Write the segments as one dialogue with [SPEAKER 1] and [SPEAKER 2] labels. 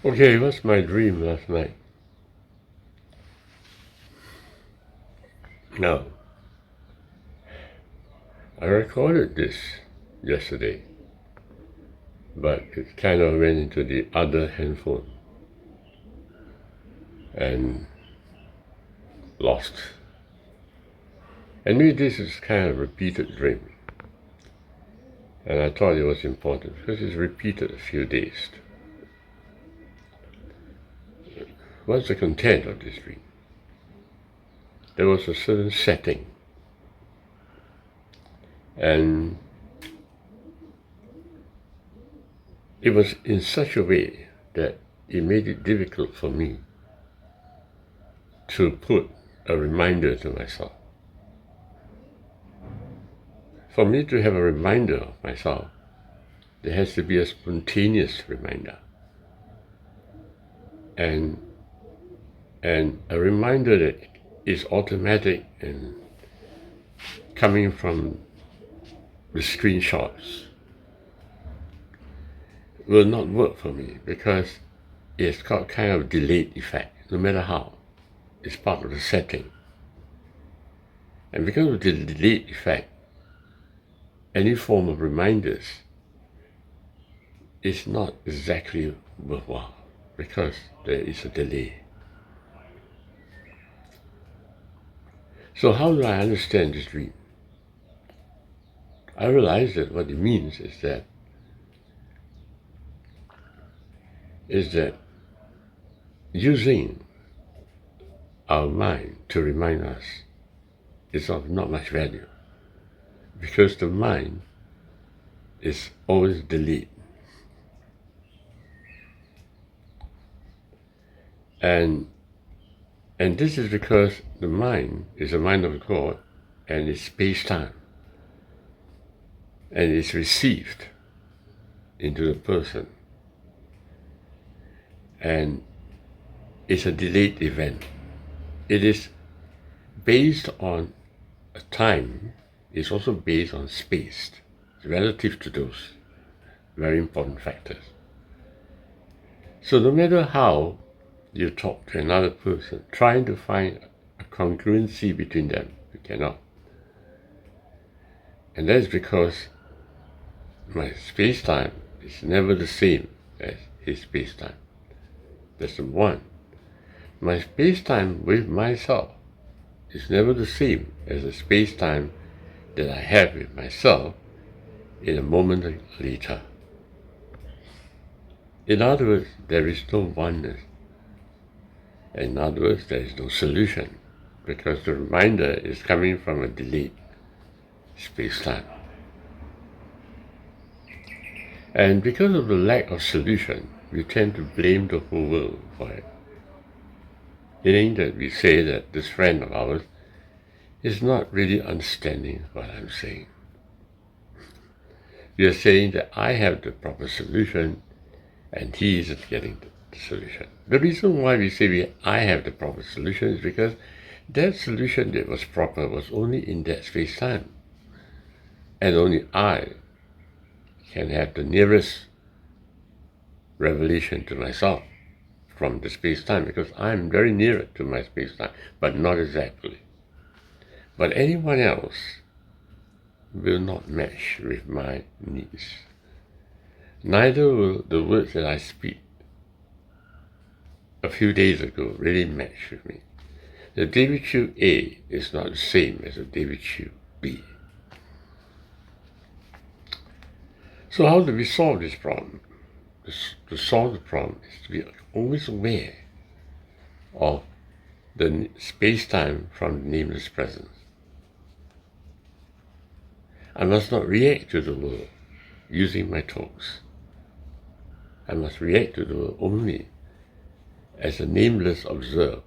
[SPEAKER 1] Okay, what's my dream last night? Now, I recorded this yesterday, but it kind of went into the other handphone and lost. And maybe this is kind of a repeated dream. And I thought it was important because it's repeated a few days. What's the content of this dream? There was a certain setting, and it was in such a way that it made it difficult for me to put a reminder to myself. For me to have a reminder of myself, there has to be a spontaneous reminder. And a reminder that is automatic and coming from the screenshots will not work for me because it's got kind of delayed effect, no matter how. It's part of the setting. And because of the delayed effect, any form of reminders is not exactly worthwhile because there is a delay. So how do I understand this dream? I realize that what it means is that using our mind to remind us is of not much value because the mind is always delayed. And this is because the mind is a mind of God and it's space-time. And it's received into the person. And it's a delayed event. It is based on a time, it's also based on space, relative to those very important factors. So no matter how you talk to another person, trying to find a congruency between them, you cannot. And that's because my space-time is never the same as his space-time. That's the one. My space-time with myself is never the same as the space-time that I have with myself in a moment later. In other words, there is no oneness. In other words, there is no solution because the reminder is coming from a delayed space-time. And because of the lack of solution, we tend to blame the whole world for it. Meaning that we say that this friend of ours is not really understanding what I'm saying. We are saying that I have the proper solution and he isn't getting the solution. The reason why we say I have the proper solution is because that solution that was proper was only in that space-time. And only I can have the nearest revelation to myself from the space-time because I'm very near to my space-time, but not exactly. But anyone else will not match with my needs. Neither will the words that I speak a few days ago really match with me. The David Chu A is not the same as the David Chu B. So how do we solve this problem? To solve the problem is to be always aware of the space-time from the nameless presence. I must not react to the world using my talks. I must react to the world only as a nameless observer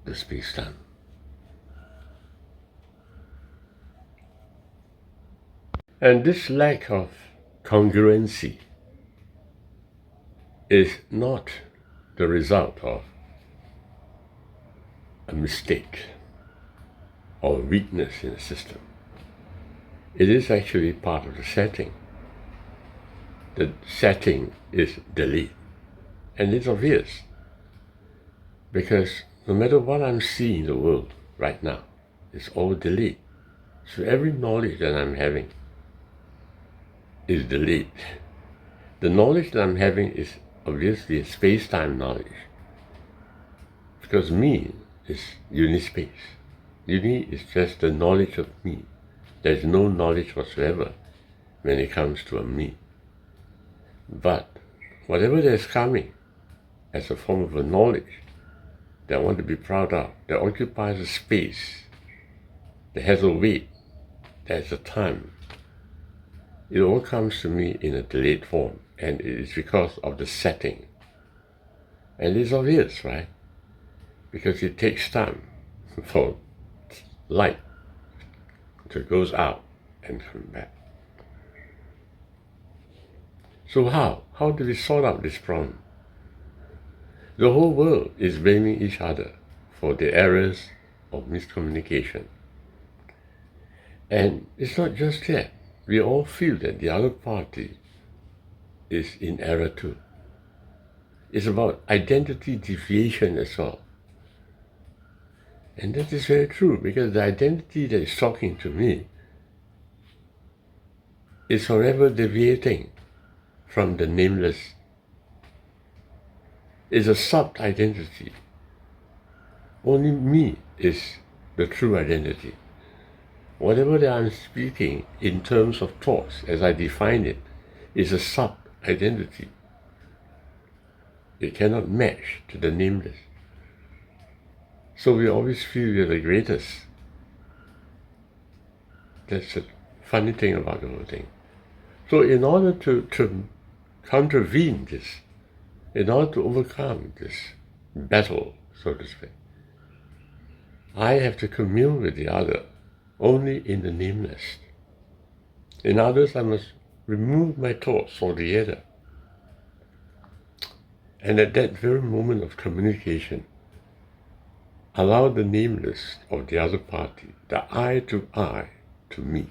[SPEAKER 1] the space-time. And this lack of congruency is not the result of a mistake or weakness in the system. It is actually part of the setting. The setting is delayed And it's obvious, because no matter what I'm seeing in the world right now, it's all delayed. So every knowledge that I'm having is delayed. The knowledge that I'm having is obviously a space-time knowledge, because me is unispace. Uni is just the knowledge of me. There's no knowledge whatsoever when it comes to a me. But whatever that's coming as a form of a knowledge that I want to be proud of, that occupies a space, that has a weight, that has a time, it all comes to me in a delayed form, and it is because of the setting. And it's obvious, right? Because it takes time for light to goes out and come back. So how? How do we sort out this problem? The whole world is blaming each other for the errors of miscommunication. And it's not just that. We all feel that the other party is in error too. It's about identity deviation as well. And that is very true, because the identity that is talking to me is forever deviating from the nameless. It's a sub-identity. Only me is the true identity. Whatever that I'm speaking in terms of thoughts, as I define it, is a sub-identity. It cannot match to the nameless. So we always feel we're the greatest. That's the funny thing about the whole thing. So in order to contravene this, in order to overcome this battle, so to speak, I have to commune with the other only in the nameless. In others, I must remove my thoughts altogether. And at that very moment of communication, allow the nameless of the other party, the I to me.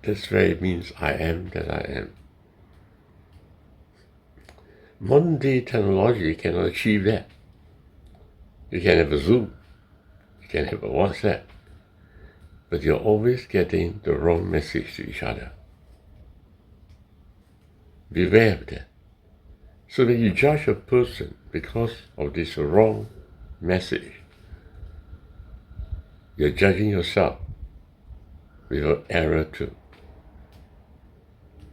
[SPEAKER 1] That's where it means I am that I am. Modern day technology cannot achieve that. You can have a Zoom, you can have a WhatsApp, but you're always getting the wrong message to each other. Beware of that. So that you judge a person because of this wrong message, you're judging yourself with an error too.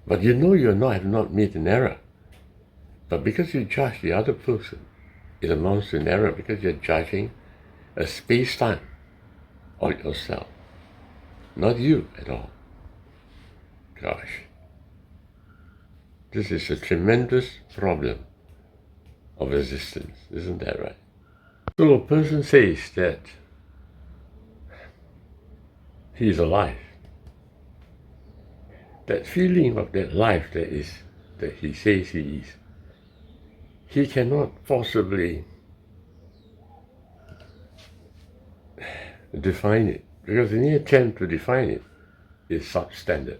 [SPEAKER 1] But you know you have not made an error. But because you judge the other person, it amounts to an error, because you're judging a space-time of yourself, not you at all. Gosh, this is a tremendous problem of existence, isn't that right? So a person says that he is alive. That feeling of that life that he says he is, he cannot possibly define it, because any attempt to define it is substandard.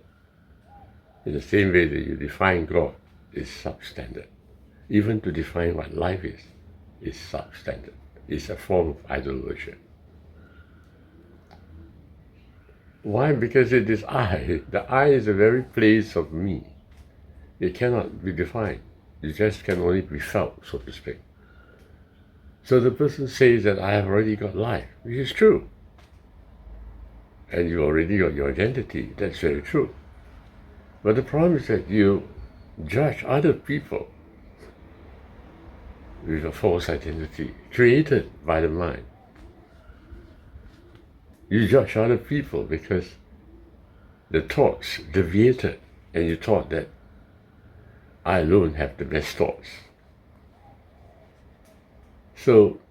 [SPEAKER 1] In the same way that you define God is substandard. Even to define what life is substandard. It's a form of idol worship. Why? Because it is I. The I is the very place of me. It cannot be defined. It just can only be felt, so to speak. So the person says that I have already got life, which is true. And you already got your identity. That's very true. But the problem is that you judge other people with a false identity created by the mind. You judge other people because the thoughts deviated, and you thought that I alone have the best thoughts. So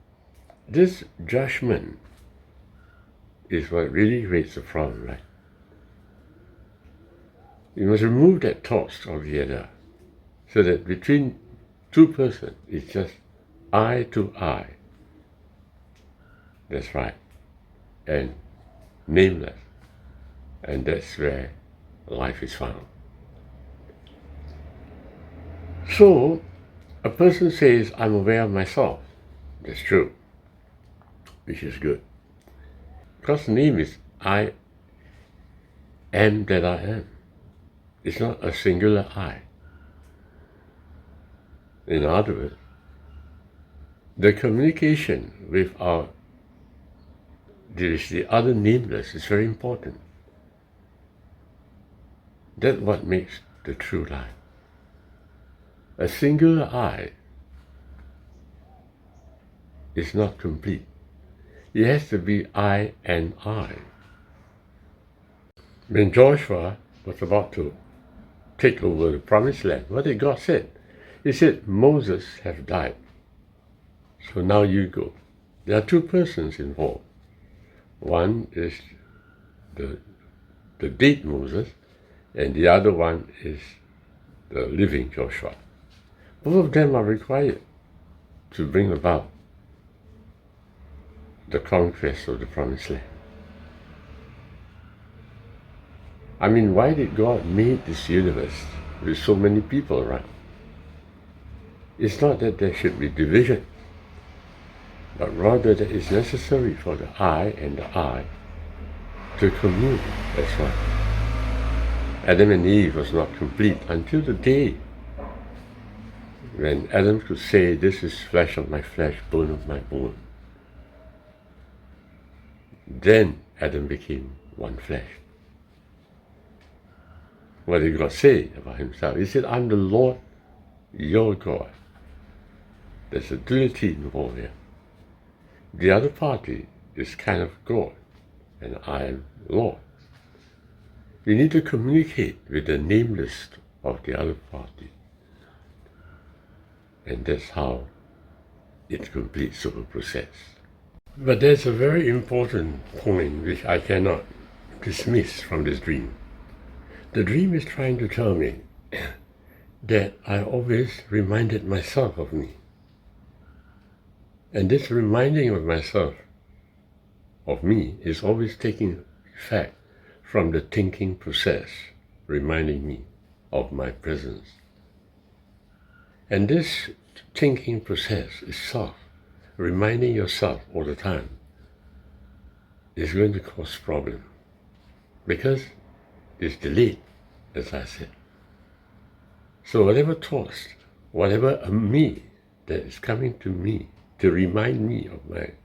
[SPEAKER 1] this judgment is what really creates the problem, right? You must remove that thoughts altogether, so that between two persons it's just I to I. That's right. And nameless. And that's where life is found. So, A person says, I'm aware of myself. That's true, which is good. God's name is I am that I am. It's not a singular I. In other words, the communication with the other nameless is very important. That's what makes the true life. A singular I is not complete. It has to be I and I. When Joshua was about to take over the promised land, what did God say? He said, Moses has died. So now you go. There are two persons involved. One is the dead Moses, and the other one is the living Joshua. Both of them are required to bring about the conquest of the promised land. I mean, why did God make this universe with so many people around? It's not that there should be division, but rather that it's necessary for the I and the I to commune as one. Adam and Eve was not complete until the day when Adam could say, this is flesh of my flesh, bone of my bone. Then Adam became one flesh. What did God say about himself? He said, I'm the Lord, your God. There's a duality involved here. The other party is kind of God, and I am Lord. We need to communicate with the nameless of the other party. And that's how it completes the process. But there's a very important point which I cannot dismiss from this dream. The dream is trying to tell me that I always reminded myself of me. And this reminding of myself of me is always taking effect from the thinking process, reminding me of my presence. And this thinking process itself, reminding yourself all the time, is going to cause problem because it's delayed, as I said. So whatever thoughts, whatever me that is coming to me to remind me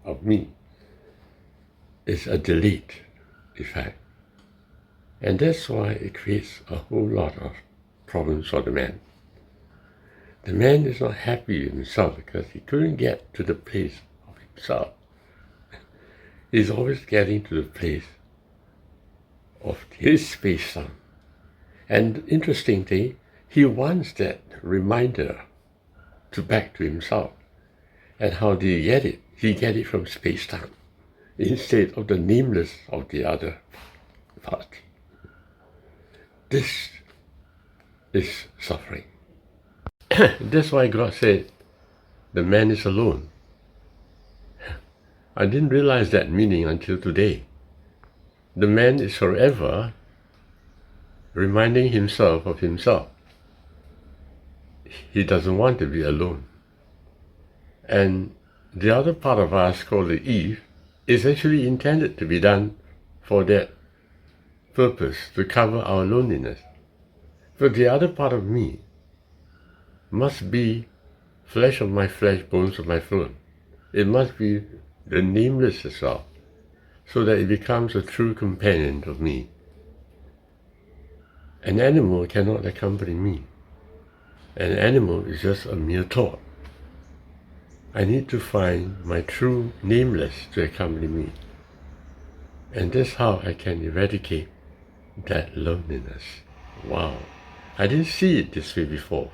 [SPEAKER 1] of me is a delayed effect. And that's why it creates a whole lot of problems for the man. The man is not happy with himself because he couldn't get to the place of himself. He's always getting to the place of his space-time. And interestingly, he wants that reminder to back to himself. And how do you get it? He gets it from space-time instead of the nameless of the other party. This is suffering. That's why God said, the man is alone. I didn't realize that meaning until today. The man is forever reminding himself of himself. He doesn't want to be alone. And the other part of us, called the Eve, is actually intended to be done for that purpose, to cover our loneliness. But the other part of me must be flesh of my flesh, bones of my bone. It must be the nameless as well, so that it becomes a true companion of me. An animal cannot accompany me. An animal is just a mere thought. I need to find my true nameless to accompany me. And that's how I can eradicate that loneliness. Wow, I didn't see it this way before.